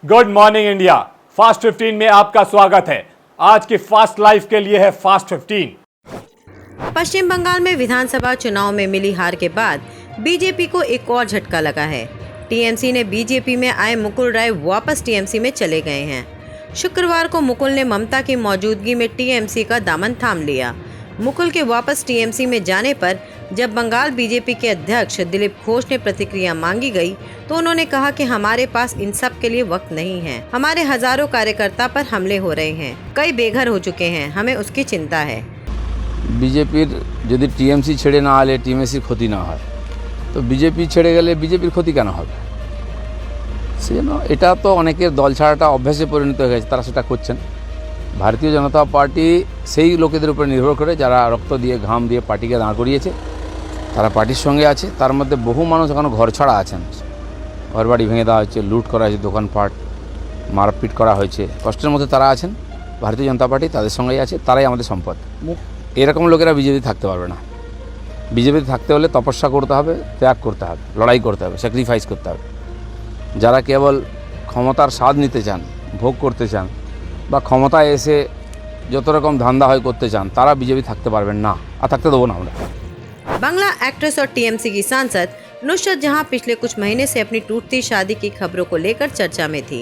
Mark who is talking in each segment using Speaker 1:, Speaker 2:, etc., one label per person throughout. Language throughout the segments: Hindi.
Speaker 1: Good morning India. फास्ट 15 में आपका स्वागत है। आज की फास्ट लाइफ के लिए है फास्ट 15।
Speaker 2: पश्चिम बंगाल में विधानसभा चुनाव में मिली हार के बाद बीजेपी को एक और झटका लगा है। टीएमसी ने बीजेपी में आए मुकुल राय वापस टीएमसी में चले गए हैं। शुक्रवार को मुकुल ने ममता की मौजूदगी में टीएमसी का दामन थाम लिया। मुकुल के वापस टीएमसी में जाने पर जब बंगाल बीजेपी के अध्यक्ष दिलीप घोष ने प्रतिक्रिया मांगी गई तो उन्होंने कहा कि हमारे पास इन सब के लिए वक्त नहीं है। हमारे हजारों कार्यकर्ता पर हमले हो रहे हैं, कई बेघर हो चुके हैं, हमें उसकी चिंता है।
Speaker 3: বিজেপির যদি টিএমসি ছেড়ে না হলে টিএমসির ক্ষতি না হয় তো বিজেপি ছেড়ে গেলে বিজেপির ক্ষতি কেন হবে? সেজন্য এটা তো অনেকের দল ছাড়াটা অভ্যাসে পরিণত হয়ে গেছে, তারা সেটা করছেন। ভারতীয় জনতা পার্টি সেই লোকেদের উপর নির্ভর করে যারা রক্ত দিয়ে ঘাম দিয়ে পার্টিকে দাঁড় করিয়েছে, তারা পার্টির সঙ্গে আছে। তার মধ্যে বহু মানুষ এখনও ঘর ছাড়া আছেন, ঘর বাড়ি ভেঙে দেওয়া হয়েছে, লুট করা হয়েছে, দোকানপাট মারপিট করা হয়েছে, কষ্টের মধ্যে তারা আছেন। ভারতীয় জনতা পার্টি তাদের সঙ্গেই আছে, তারাই আমাদের সম্পদ। এরকম লোকেরা বিজেপি থাকতে পারবে না। বিজেপিতে থাকতে হলে তপস্যা করতে হবে, ত্যাগ করতে হবে, লড়াই করতে হবে, স্যাক্রিফাইস করতে হবে। যারা কেবল ক্ষমতার স্বাদ নিতে চান, ভোগ করতে চান বা ক্ষমতায় এসে যত রকম ধান্দা হয় করতে চান, তারা বিজেপি থাকতে পারবেন না, আর থাকতে দেবো না আমরা।
Speaker 2: बांग्ला एक्ट्रेस और टीएमसी की सांसद नुसरत जहां पिछले कुछ महीने से अपनी टूटती शादी की खबरों को लेकर चर्चा में थी।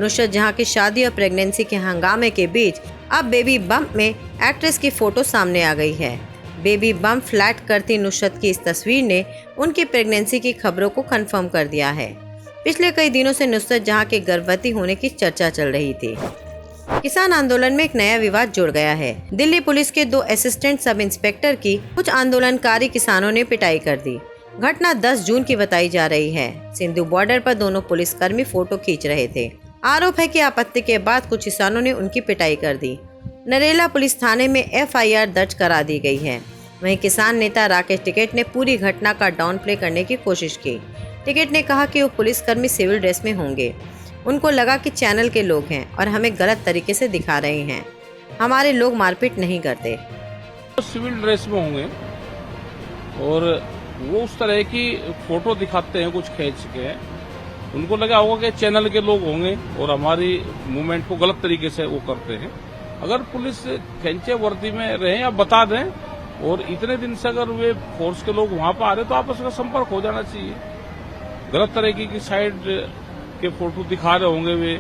Speaker 2: नुसरत जहां की शादी और प्रेगनेंसी के हंगामे के बीच अब बेबी बम्प में एक्ट्रेस की फोटो सामने आ गई है। बेबी बम्प फ्लैट करती नुसरत की इस तस्वीर ने उनकी प्रेगनेंसी की खबरों को कंफर्म कर दिया है। पिछले कई दिनों से नुसरत जहां के गर्भवती होने की चर्चा चल रही थी। किसान आंदोलन में एक नया विवाद जुड़ गया है। दिल्ली पुलिस के 2 असिस्टेंट सब इंस्पेक्टर की कुछ आंदोलनकारी किसानों ने पिटाई कर दी। घटना 10 जून की बताई जा रही है। सिंधु बॉर्डर पर दोनों पुलिसकर्मी फोटो खींच रहे थे। आरोप है कि आपत्ति के बाद कुछ किसानों ने उनकी पिटाई कर दी। नरेला पुलिस थाने में एफआईआर दर्ज करा दी गई है। वहीं किसान नेता राकेश टिकैत ने पूरी घटना का डाउन प्ले करने की कोशिश की। टिकैत ने कहा कि वो पुलिसकर्मी सिविल ड्रेस में होंगे। उनको लगा कि चैनल के लोग हैं और हमें गलत तरीके से दिखा रहे हैं। हमारे लोग मारपीट नहीं करते।
Speaker 4: सिविल ड्रेस में होंगे और वो उस तरह की फोटो दिखाते हैं कुछ खींच के। उनको लगा होगा कि चैनल के लोग होंगे और हमारी मूवमेंट को गलत तरीके से वो करते हैं। अगर पुलिस खींचे वर्दी में रहे या बता दें, और इतने दिन से अगर वे फोर्स के लोग वहां पर आ रहे तो आपस का संपर्क हो जाना चाहिए। गलत तरीके की साइड के फोटो दिखा रहे होंगे, वे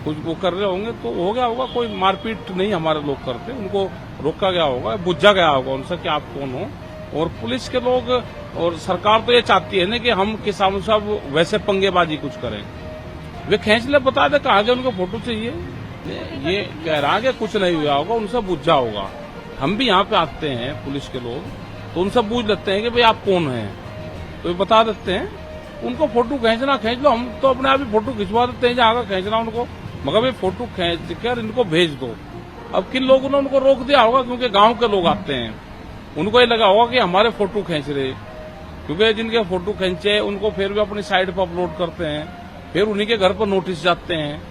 Speaker 4: कुछ वो कर रहे होंगे तो हो गया होगा। कोई मारपीट नहीं हमारे लोग करते, उनको रोका गया होगा, बुझा गया होगा उनसे कि आप कौन हो। और पुलिस के लोग और सरकार तो ये चाहती है ना कि हम किसानों सब वैसे पंगेबाजी कुछ करें। वे खींच ले, बता दे कहा उनको फोटो चाहिए, ये कह रहा कि कुछ नहीं हुआ होगा, उनसे बुझा होगा। हम भी यहाँ पे आते हैं पुलिस के लोग तो उनसे पूछ लेते हैं कि भाई आप कौन हैं, तो ये बता देते हैं। उनको फोटो खींचना खींच लो, हम तो अपने आप ही फोटो खिंचवा देते हैं जहाँ का खींचना उनको, मगर ये फोटो खींच कर इनको भेज दो। अब किन लोगों ने उनको रोक दिया होगा, क्योंकि गांव के लोग आते हैं, उनको ये लगा होगा कि हमारे फोटो खींच रहे, क्योंकि जिनके फोटो खींचे उनको फिर भी अपनी साइड पर अपलोड करते हैं, फिर उन्हीं के घर पर नोटिस जाते हैं।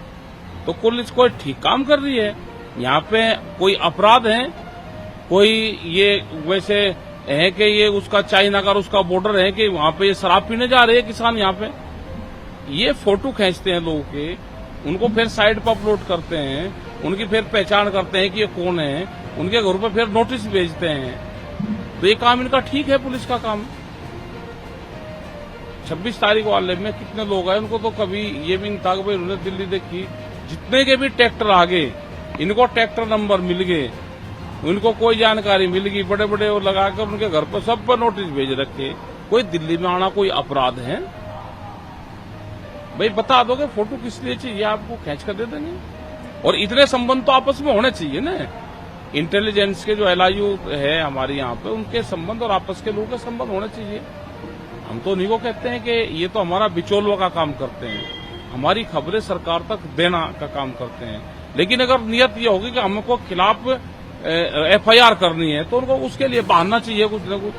Speaker 4: तो पुलिस कोई ठीक काम कर रही है, यहाँ पे कोई अपराध है, कोई ये वैसे है कि ये उसका चाइना का उसका बॉर्डर है कि वहां पे ये शराब पीने जा रहे हैं किसान। यहाँ पे ये फोटो खींचते हैं लोगों के, उनको फिर साइड पर अपलोड करते हैं, उनकी फिर पहचान करते हैं कि ये कौन है, उनके घर पर फिर नोटिस भेजते हैं। तो ये काम इनका ठीक है, पुलिस का काम। 26 तारीख वाले में कितने लोग आए, उनको तो कभी ये भी नहीं था कि भाई उन्होंने दिल्ली देखी। जितने के भी ट्रैक्टर आ गए, इनको ट्रैक्टर नंबर मिल गए, उनको कोई जानकारी मिल गई, बड़े बड़े वो लगाकर उनके घर पर सब पर नोटिस भेज रखे। कोई दिल्ली में आना कोई अपराध है? भाई बता दोगे फोटो किस लिए चाहिए, आपको खींच कर दे देंगे। और इतने संबंध तो आपस में होने चाहिए ना। इंटेलिजेंस के जो एलआईयू है हमारे यहाँ पे, उनके संबंध और आपस के लोगों के संबंध होने चाहिए। हम तो नहीं को कहते हैं कि ये तो हमारा बिचौलियों का काम करते हैं, हमारी खबरें सरकार तक देना का काम करते हैं। लेकिन अगर नियत ये होगी कि हमको खिलाफ एफआईआर करनी है तो उनको उसके लिए बहाना चाहिए कुछ न कुछ,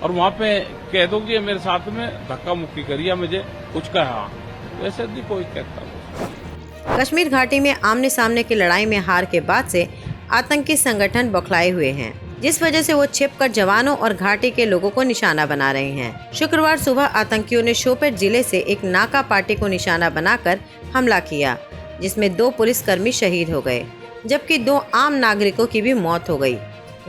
Speaker 4: और वहां पे कह दो कि मेरे साथ में धक्का मुक्की करिए, मुझे कुछ कहा, वैसे नहीं कोई कहता।
Speaker 2: कश्मीर घाटी में आमने सामने की लड़ाई में हार के बाद से आतंकी संगठन बौखलाए हुए हैं। जिस वजह से वो छिपकर जवानों और घाटी के लोगों को निशाना बना रहे हैं। शुक्रवार सुबह आतंकियों ने शोपियां जिले से एक नाका पार्टी को निशाना बनाकर हमला किया, जिसमें 2 पुलिसकर्मी शहीद हो गए, जबकि 2 आम नागरिकों की भी मौत हो गई।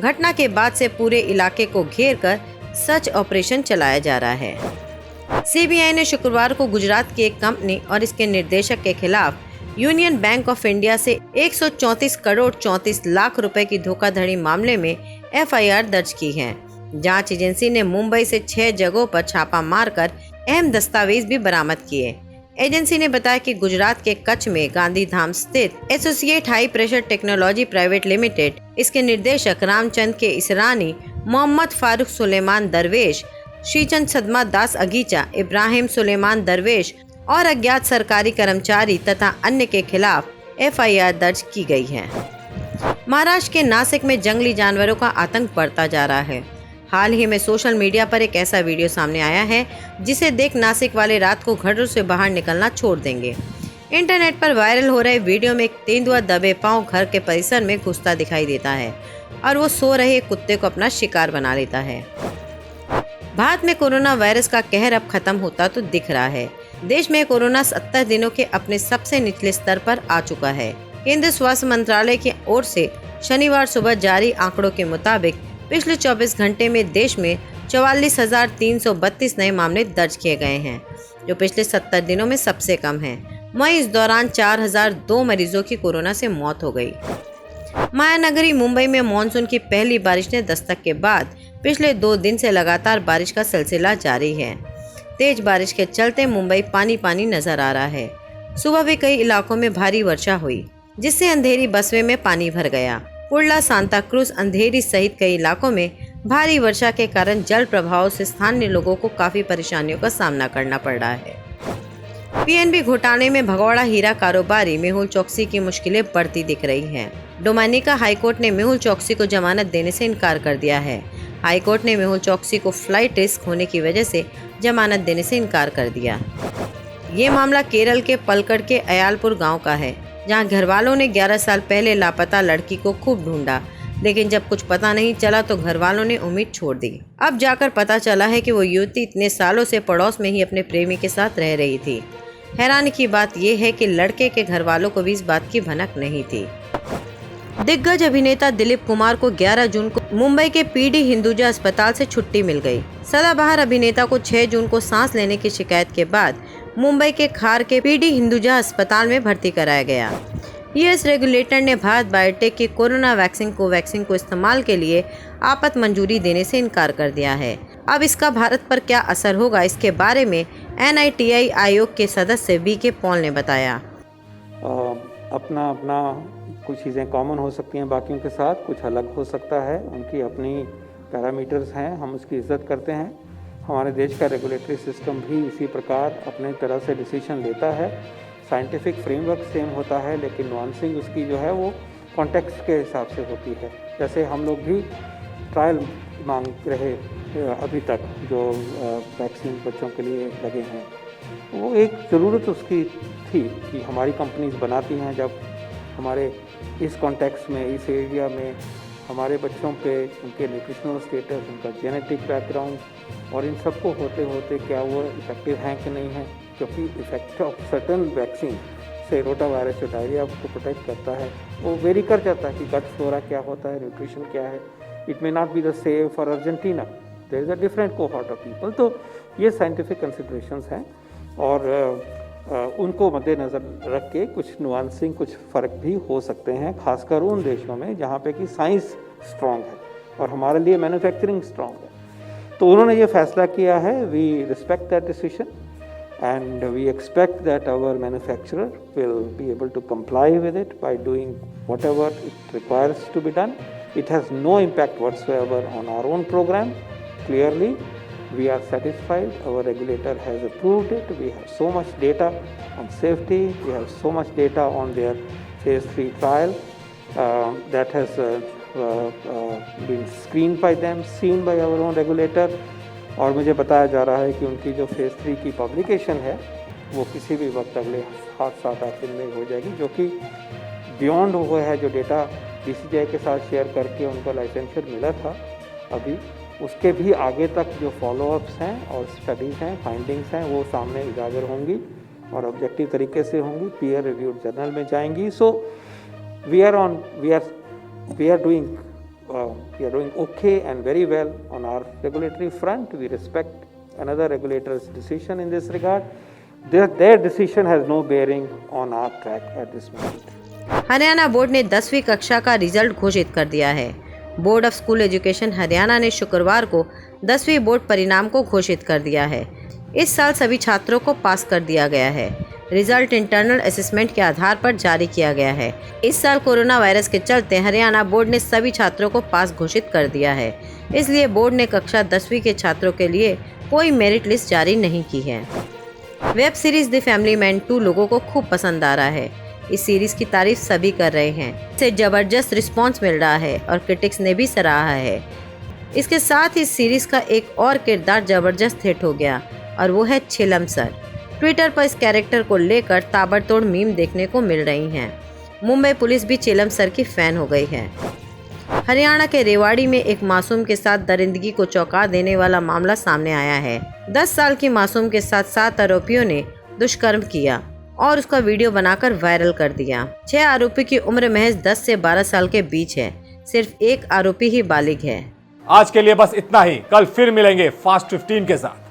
Speaker 2: घटना के बाद से पूरे इलाके को घेर कर सर्च ऑपरेशन चलाया जा रहा है। सीबीआई ने शुक्रवार को गुजरात की एक कंपनी और इसके निर्देशक के खिलाफ यूनियन बैंक ऑफ इंडिया से 134 करोड़ 34 लाख रुपए की धोखाधड़ी मामले में एफआईआर दर्ज की है। जांच एजेंसी ने मुंबई से 6 जगहों पर छापा मारकर अहम दस्तावेज भी बरामद किए। एजेंसी ने बताया कि गुजरात के कच्छ में गांधीधाम स्थित associate high pressure technology private limited, इसके निर्देशक रामचंद के इसरानी, मोहम्मद फारूक सुलेमान दरवेश, श्रीचंद सदमा दास अगीचा, इब्राहिम सुलेमान दरवेश और अज्ञात सरकारी कर्मचारी तथा अन्य के खिलाफ एफआईआर दर्ज की गई है। महाराष्ट्र के नासिक में जंगली जानवरों का आतंक बढ़ता जा रहा है। हाल ही में सोशल मीडिया पर एक ऐसा वीडियो सामने आया है जिसे देख नासिक वाले रात को घरों से बाहर निकलना छोड़ देंगे। इंटरनेट पर वायरल हो रहे वीडियो में एक तेंदुआ दबे पांव घर के परिसर में घुसता दिखाई देता है और वो सो रहे कुत्ते को अपना शिकार बना लेता है। भारत में कोरोना वायरस का कहर अब खत्म होता तो दिख रहा है। देश में कोरोना 70 दिनों के अपने सबसे निचले स्तर पर आ चुका है। केंद्रीय स्वास्थ्य मंत्रालय की ओर से शनिवार सुबह जारी आंकड़ों के मुताबिक पिछले 24 घंटे में देश में 44,332 नए मामले दर्ज किए गए हैं, जो पिछले 70 दिनों में सबसे कम है। वहीं इस दौरान 4,002 मरीजों की कोरोना से मौत हो गई। मायानगरी मुंबई में मानसून की पहली बारिश ने दस्तक के बाद पिछले 2 दिन से लगातार बारिश का सिलसिला जारी है। तेज बारिश के चलते मुंबई पानी पानी नजर आ रहा है। सुबह भी कई इलाकों में भारी वर्षा हुई, जिससे अंधेरी बसवे में पानी भर गया। कुर्ला, सांता क्रूज, अंधेरी सहित कई इलाकों में भारी वर्षा के कारण जल प्रभाव से स्थानीय लोगों को काफी परेशानियों का सामना करना पड़ रहा है। पीएनबी घोटाले में भगौड़ा हीरा कारोबारी मेहुल चोकसी की मुश्किलें बढ़ती दिख रही हैं। डोमिनिका हाईकोर्ट ने मेहुल चोकसी को जमानत देने से इनकार कर दिया है। हाईकोर्ट ने मेहुल चोकसी को फ्लाइट रिस्क होने की वजह से जमानत देने से इनकार कर दिया। ये मामला केरल के पलक्कड़ के अयालपुर गांव का है, जहां घरवालों ने 11 साल पहले लापता लड़की को खूब ढूंढा, लेकिन जब कुछ पता नहीं चला तो घरवालों ने उम्मीद छोड़ दी। अब जाकर पता चला है कि वो युवती इतने सालों से पड़ोस में ही अपने प्रेमी के साथ रह रही थी। हैरानी की बात यह है कि लड़के के घरवालों को भी इस बात की भनक नहीं थी। दिग्गज अभिनेता दिलीप कुमार को 11 जून को मुंबई के पीडी हिंदुजा अस्पताल से छुट्टी मिल गई। सदाबहार अभिनेता को 6 जून को सांस लेने की शिकायत के बाद मुंबई के खार के पीडी हिंदुजा अस्पताल में भर्ती कराया गया। यूएस रेगुलेटर ने भारत बायोटेक की कोरोना वैक्सीन कोवैक्सीन को इस्तेमाल के लिए आपात मंजूरी देने से इनकार कर दिया है। अब इसका भारत पर क्या असर होगा, इसके बारे में NITI आयोग के सदस्य BK पॉल ने बताया।
Speaker 5: अपना कुछ चीज़ें कॉमन हो सकती हैं बाकियों के साथ, कुछ अलग हो सकता है, उनकी अपनी पैरामीटर्स हैं, हम उसकी इज्जत करते हैं। हमारे देश का रेगुलेटरी सिस्टम भी इसी प्रकार अपने तरह से डिसीजन लेता है। साइंटिफिक फ्रेमवर्क सेम होता है, लेकिन नुआंसिंग उसकी जो है वो कॉन्टेक्स्ट के हिसाब से होती है। जैसे हम लोग भी ट्रायल मांग रहे अभी तक, जो वैक्सीन बच्चों के लिए लगे हैं, वो एक ज़रूरत उसकी थी कि हमारी कंपनीज बनाती हैं। जब हमारे इस कॉन्टेक्स्ट में, इस एरिया में हमारे बच्चों पे उनके न्यूट्रिशनल स्टेटस, उनका जेनेटिक बैकग्राउंड और इन सब को होते होते क्या वो इफेक्टिव हैं कि नहीं है, क्योंकि इफेक्ट ऑफ सर्टन वैक्सीन से रोटा वायरस जो डायरिया को प्रोटेक्ट करता है वो वेरी कर जाता है कि गट फ्लोरा क्या होता है, न्यूट्रिशन क्या है। It may not be the same for Argentina, there is a different cohort of people. तो ये साइंटिफिक कंसिडरेशंस हैं और उनको मद्देनज़र रख के कुछ नुआंसिंग, कुछ फ़र्क भी हो सकते हैं, खासकर उन देशों में जहाँ पे कि साइंस स्ट्रॉन्ग है और हमारे लिए मैन्युफैक्चरिंग स्ट्रॉन्ग है। तो उन्होंने ये फैसला किया है। We respect that decision and we expect that our manufacturer will be able to comply with it by doing whatever it requires to be done. It has no impact whatsoever on our own program. Clearly, we are satisfied. Our regulator has approved it. We have so much data on safety. We have so much data on their phase 3 trial that has been screened by them, seen by our own regulator. और मुझे बताया जा रहा है कि उनकी जो फेज़ 3 की पब्लिकेशन है वो किसी भी वक्त अगले 7-8 दिन में हो जाएगी, जो कि बियॉन्ड वो है जो डेटा DCGI के साथ शेयर करके उनको लाइसेंसर मिला था। अभी उसके भी आगे तक जो फॉलोअप्स हैं और स्टडीज़ हैं, फाइंडिंग्स हैं, वो सामने उजागर होंगी और ऑब्जेक्टिव तरीके से होंगी, पीयर रिव्यूड जर्नल में जाएंगी। So we are doing okay and very well on our regulatory front. We respect another regulator's decision in this regard. Their decision has no bearing on our track at this moment.
Speaker 2: Haryana board ने 10वीं कक्षा का रिजल्ट घोषित कर दिया है। Board of school education Haryana ने शुक्रवार को 10वीं बोर्ड परिणाम को घोषित कर दिया है। इस साल सभी छात्रों को पास कर दिया गया है। रिजल्ट इंटरनल असेसमेंट के आधार पर जारी किया गया है। इस साल कोरोना वायरस के चलते हरियाणा बोर्ड ने सभी छात्रों को पास घोषित कर दिया है। इसलिए बोर्ड ने कक्षा 10वीं के छात्रों के लिए कोई मेरिट लिस्ट जारी नहीं की है। Web series the family man 2 लोगों को खूब पसंद आ रहा है। इस सीरीज की तारीफ सभी कर रहे हैं। इसे जबरदस्त रिस्पॉन्स मिल रहा है और क्रिटिक्स ने भी सराहा है। इसके साथ ही इस सीरीज का एक और किरदार जबरदस्त हिट हो गया और वो है छेलम सर। ट्विटर पर इस कैरेक्टर को लेकर ताबड़तोड़ मीम देखने को मिल रही हैं। मुंबई पुलिस भी छेलम सर की फैन हो गई है। हरियाणा के रेवाड़ी में एक मासूम के साथ दरिंदगी को चौंका देने वाला मामला सामने आया है। 10 साल की मासूम के साथ 7 आरोपियों ने दुष्कर्म किया और उसका वीडियो बनाकर वायरल कर दिया। 6 आरोपी की उम्र महज 10 से 12 साल के बीच है। सिर्फ एक आरोपी ही बालिग है।
Speaker 1: आज के लिए बस इतना ही। कल फिर मिलेंगे फास्ट 15 के साथ।